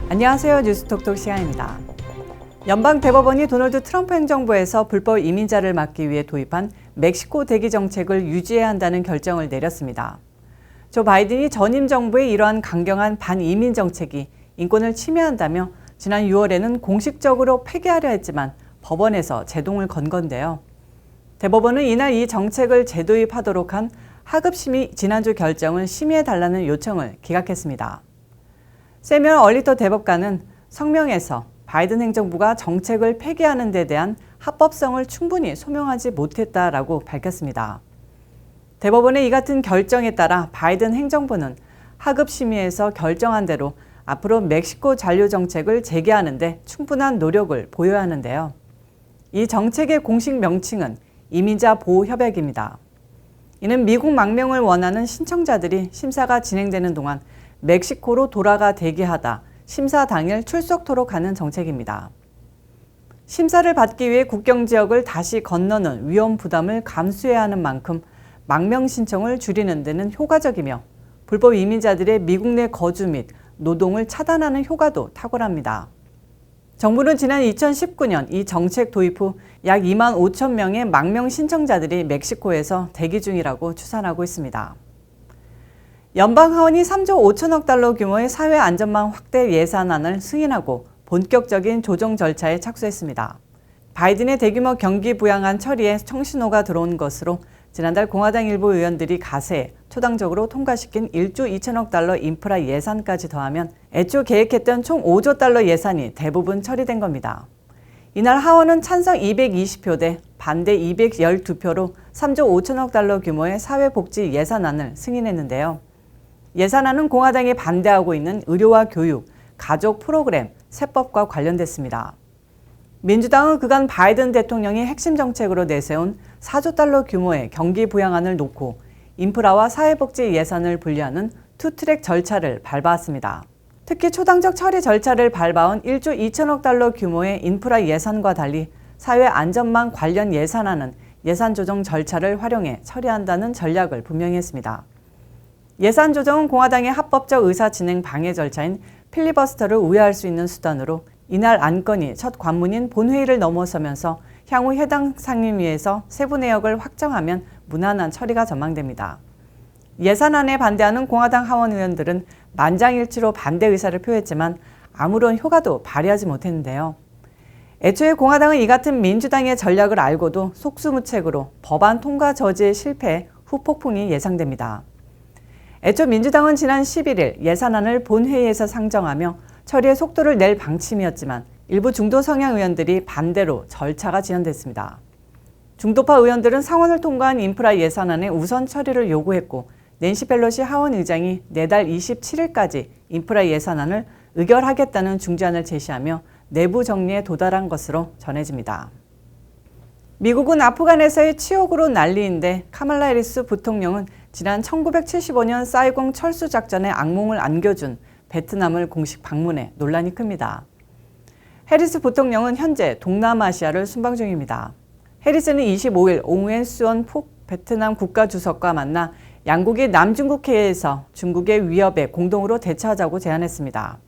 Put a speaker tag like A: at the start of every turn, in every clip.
A: 안녕하세요. 뉴스톡톡 시간입니다. 연방대법원이 도널드 트럼프 행정부에서 불법 이민자를 막기 위해 도입한 멕시코 대기 정책을 유지해야 한다는 결정을 내렸습니다. 조 바이든이 전임 정부의 이러한 강경한 반이민 정책이 인권을 침해한다며 지난 6월에는 공식적으로 폐기하려 했지만 법원에서 제동을 건 건데요. 대법원은 이날 이 정책을 재도입하도록 한 하급심의 지난주 결정을 심의해달라는 요청을 기각했습니다. 세뮤얼 얼리터 대법관은 성명에서 바이든 행정부가 정책을 폐기하는 데 대한 합법성을 충분히 소명하지 못했다라고 밝혔습니다. 대법원의 이 같은 결정에 따라 바이든 행정부는 하급심의에서 결정한 대로 앞으로 멕시코 잔류 정책을 재개하는 데 충분한 노력을 보여야 하는데요. 이 정책의 공식 명칭은 이민자 보호 협약입니다. 이는 미국 망명을 원하는 신청자들이 심사가 진행되는 동안 멕시코로 돌아가 대기하다 심사 당일 출석토록 하는 정책입니다. 심사를 받기 위해 국경 지역을 다시 건너는 위험 부담을 감수해야 하는 만큼 망명 신청을 줄이는 데는 효과적이며 불법 이민자들의 미국 내 거주 및 노동을 차단하는 효과도 탁월합니다. 정부는 지난 2019년 이 정책 도입 후 약 2만 5천 명의 망명 신청자들이 멕시코에서 대기 중이라고 추산하고 있습니다. 연방 하원이 3조 5천억 달러 규모의 사회 안전망 확대 예산안을 승인하고 본격적인 조정 절차에 착수했습니다. 바이든의 대규모 경기 부양안 처리에 청신호가 들어온 것으로 지난달 공화당 일부 의원들이 가세해 초당적으로 통과시킨 1조 2천억 달러 인프라 예산까지 더하면 애초 계획했던 총 5조 달러 예산이 대부분 처리된 겁니다. 이날 하원은 찬성 220표 대 반대 212표로 3조 5천억 달러 규모의 사회복지 예산안을 승인했는데요. 예산안은 공화당이 반대하고 있는 의료와 교육, 가족 프로그램, 세법과 관련됐습니다. 민주당은 그간 바이든 대통령이 핵심 정책으로 내세운 4조 달러 규모의 경기 부양안을 놓고 인프라와 사회복지 예산을 분리하는 투트랙 절차를 밟아왔습니다. 특히 초당적 처리 절차를 밟아온 1조 2천억 달러 규모의 인프라 예산과 달리 사회 안전망 관련 예산안은 예산 조정 절차를 활용해 처리한다는 전략을 분명히 했습니다. 예산 조정은 공화당의 합법적 의사 진행 방해 절차인 필리버스터를 우회할 수 있는 수단으로 이날 안건이 첫 관문인 본회의를 넘어서면서 향후 해당 상임위에서 세부 내역을 확정하면 무난한 처리가 전망됩니다. 예산안에 반대하는 공화당 하원 의원들은 만장일치로 반대 의사를 표했지만 아무런 효과도 발휘하지 못했는데요. 애초에 공화당은 이 같은 민주당의 전략을 알고도 속수무책으로 법안 통과 저지에 실패해 후폭풍이 예상됩니다. 애초 민주당은 지난 11일 예산안을 본회의에서 상정하며 처리의 속도를 낼 방침이었지만 일부 중도 성향 의원들이 반대로 절차가 지연됐습니다. 중도파 의원들은 상원을 통과한 인프라 예산안의 우선 처리를 요구했고 낸시 펠로시 하원 의장이 내달 27일까지 인프라 예산안을 의결하겠다는 중재안을 제시하며 내부 정리에 도달한 것으로 전해집니다. 미국은 아프간에서의 치욕으로 난리인데 카말라 해리스 부통령은 지난 1975년 사이공 철수 작전에 악몽을 안겨준 베트남을 공식 방문해 논란이 큽니다. 해리스 부통령은 현재 동남아시아를 순방 중입니다. 해리스는 25일 옹우엔 수원 푹 베트남 국가주석과 만나 양국이 남중국해에서 중국의 위협에 공동으로 대처하자고 제안했습니다.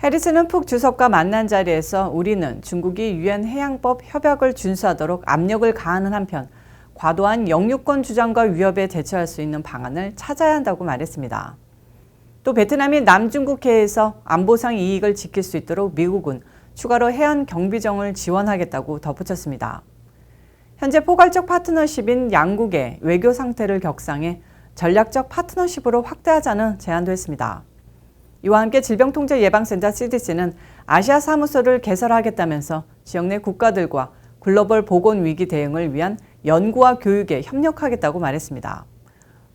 A: 해리스는 푹 주석과 만난 자리에서 우리는 중국이 유엔 해양법 협약을 준수하도록 압력을 가하는 한편 과도한 영유권 주장과 위협에 대처할 수 있는 방안을 찾아야 한다고 말했습니다. 또 베트남이 남중국해에서 안보상 이익을 지킬 수 있도록 미국은 추가로 해안 경비정을 지원하겠다고 덧붙였습니다. 현재 포괄적 파트너십인 양국의 외교 상태를 격상해 전략적 파트너십으로 확대하자는 제안도 했습니다. 이와 함께 질병통제예방센터 CDC는 아시아 사무소를 개설하겠다면서 지역 내 국가들과 글로벌 보건위기 대응을 위한 연구와 교육에 협력하겠다고 말했습니다.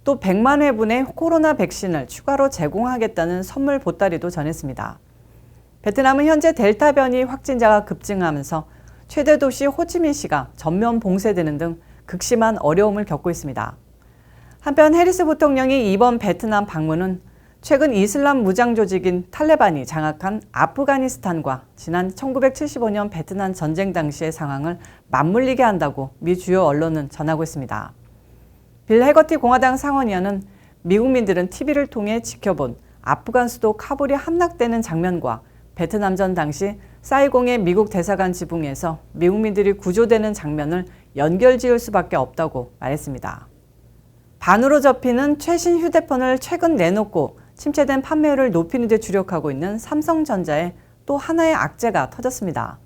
A: 또 100만 회분의 코로나 백신을 추가로 제공하겠다는 선물 보따리도 전했습니다. 베트남은 현재 델타 변이 확진자가 급증하면서 최대 도시 호치민시가 전면 봉쇄되는 등 극심한 어려움을 겪고 있습니다. 한편 해리스 부통령이 이번 베트남 방문은 최근 이슬람 무장 조직인 탈레반이 장악한 아프가니스탄과 지난 1975년 베트남 전쟁 당시의 상황을 맞물리게 한다고 미 주요 언론은 전하고 있습니다. 빌 해거티 공화당 상원의원은 미국민들은 TV를 통해 지켜본 아프간 수도 카불이 함락되는 장면과 베트남전 당시 사이공의 미국 대사관 지붕에서 미국민들이 구조되는 장면을 연결지을 수밖에 없다고 말했습니다. 반으로 접히는 최신 휴대폰을 최근 내놓고 침체된 판매율을 높이는 데 주력하고 있는 삼성전자에 또 하나의 악재가 터졌습니다.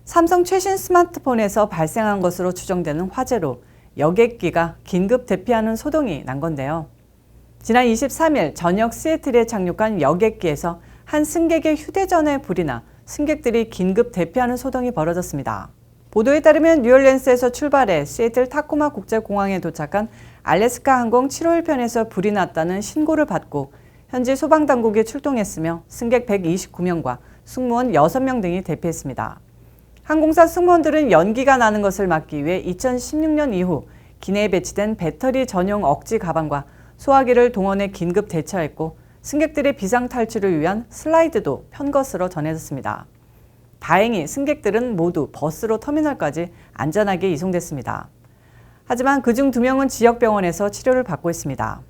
A: 삼성 최신 스마트폰에서 발생한 것으로 추정되는 화재로 여객기가 긴급 대피하는 소동이 난 건데요. 지난 23일 저녁 시애틀에 착륙한 여객기에서 한 승객의 휴대전화에 불이 나 승객들이 긴급 대피하는 소동이 벌어졌습니다. 보도에 따르면 뉴올리언스에서 출발해 시애틀 타코마 국제공항에 도착한 알래스카 항공 751편에서 불이 났다는 신고를 받고 현지 소방당국이 출동했으며 승객 129명과 승무원 6명 등이 대피했습니다. 항공사 승무원들은 연기가 나는 것을 막기 위해 2016년 이후 기내에 배치된 배터리 전용 억지 가방과 소화기를 동원해 긴급 대처했고 승객들의 비상 탈출을 위한 슬라이드도 편 것으로 전해졌습니다. 다행히 승객들은 모두 버스로 터미널까지 안전하게 이송됐습니다. 하지만 그중 2명은 지역병원에서 치료를 받고 있습니다.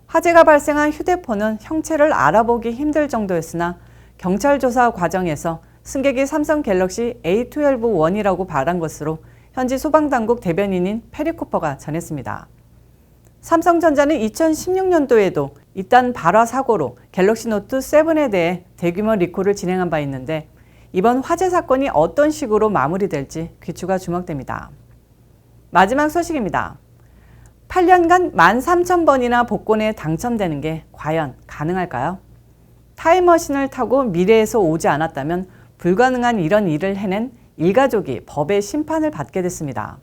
A: 화재가 발생한 휴대폰은 형체를 알아보기 힘들 정도였으나 경찰 조사 과정에서 승객이 삼성 갤럭시 A12 1이라고 말한 것으로 현지 소방당국 대변인인 페리 쿠퍼가 전했습니다. 삼성전자는 2016년도에도 이딴 발화 사고로 갤럭시 노트 7에 대해 대규모 리콜을 진행한 바 있는데 이번 화재 사건이 어떤 식으로 마무리될지 귀추가 주목됩니다. 마지막 소식입니다. 8년간 13,000번이나 복권에 당첨되는 게 과연 가능할까요? 타임머신을 타고 미래에서 오지 않았다면 불가능한 이런 일을 해낸 일가족이 법의 심판을 받게 됐습니다.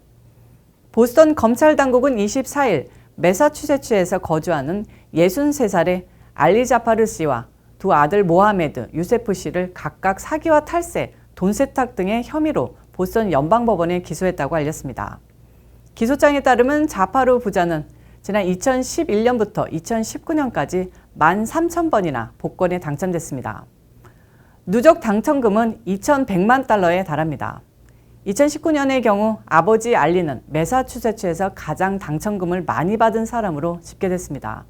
A: 보스턴 검찰 당국은 24일 매사추세츠에서 거주하는 63살의 알리 자파르 씨와 두 아들 모하메드, 유세프 씨를 각각 사기와 탈세, 돈 세탁 등의 혐의로 보스턴 연방법원에 기소했다고 알렸습니다. 기소장에 따르면 자파르 부자는 지난 2011년부터 2019년까지 13,000번이나 복권에 당첨됐습니다. 누적 당첨금은 2,100만 달러에 달합니다. 2019년의 경우 아버지 알리는 매사추세츠에서 가장 당첨금을 많이 받은 사람으로 집계됐습니다.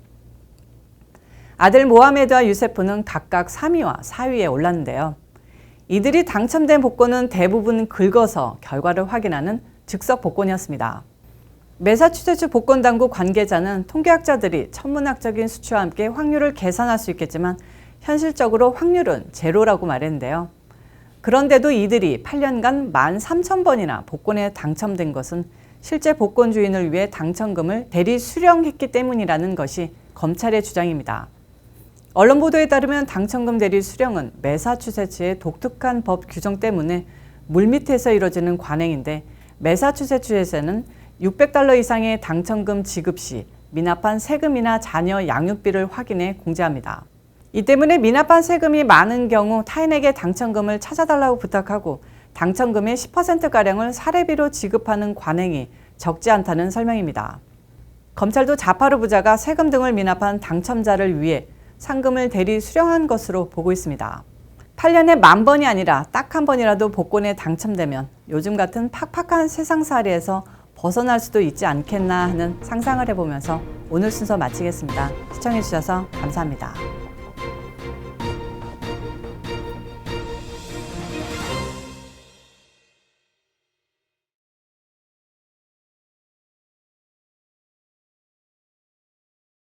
A: 아들 모하메드와 유세프는 각각 3위와 4위에 올랐는데요. 이들이 당첨된 복권은 대부분 긁어서 결과를 확인하는 즉석 복권이었습니다. 매사추세츠 복권당국 관계자는 통계학자들이 천문학적인 수치와 함께 확률을 계산할 수 있겠지만 현실적으로 확률은 제로라고 말했는데요. 그런데도 이들이 8년간 13,000번이나 복권에 당첨된 것은 실제 복권 주인을 위해 당첨금을 대리 수령했기 때문이라는 것이 검찰의 주장입니다. 언론 보도에 따르면 당첨금 대리 수령은 매사추세츠의 독특한 법 규정 때문에 물밑에서 이뤄지는 관행인데 매사추세츠에서는 $600 이상의 당첨금 지급 시 미납한 세금이나 자녀 양육비를 확인해 공제합니다. 이 때문에 미납한 세금이 많은 경우 타인에게 당첨금을 찾아달라고 부탁하고 당첨금의 10%가량을 사례비로 지급하는 관행이 적지 않다는 설명입니다. 검찰도 자파르 부자가 세금 등을 미납한 당첨자를 위해 상금을 대리 수령한 것으로 보고 있습니다. 8년에 10,000번이 아니라 딱 한 번이라도 복권에 당첨되면 요즘 같은 팍팍한 세상살이에서 벗어날 수도 있지 않겠나 하는 상상을 해보면서 오늘 순서 마치겠습니다. 시청해주셔서 감사합니다.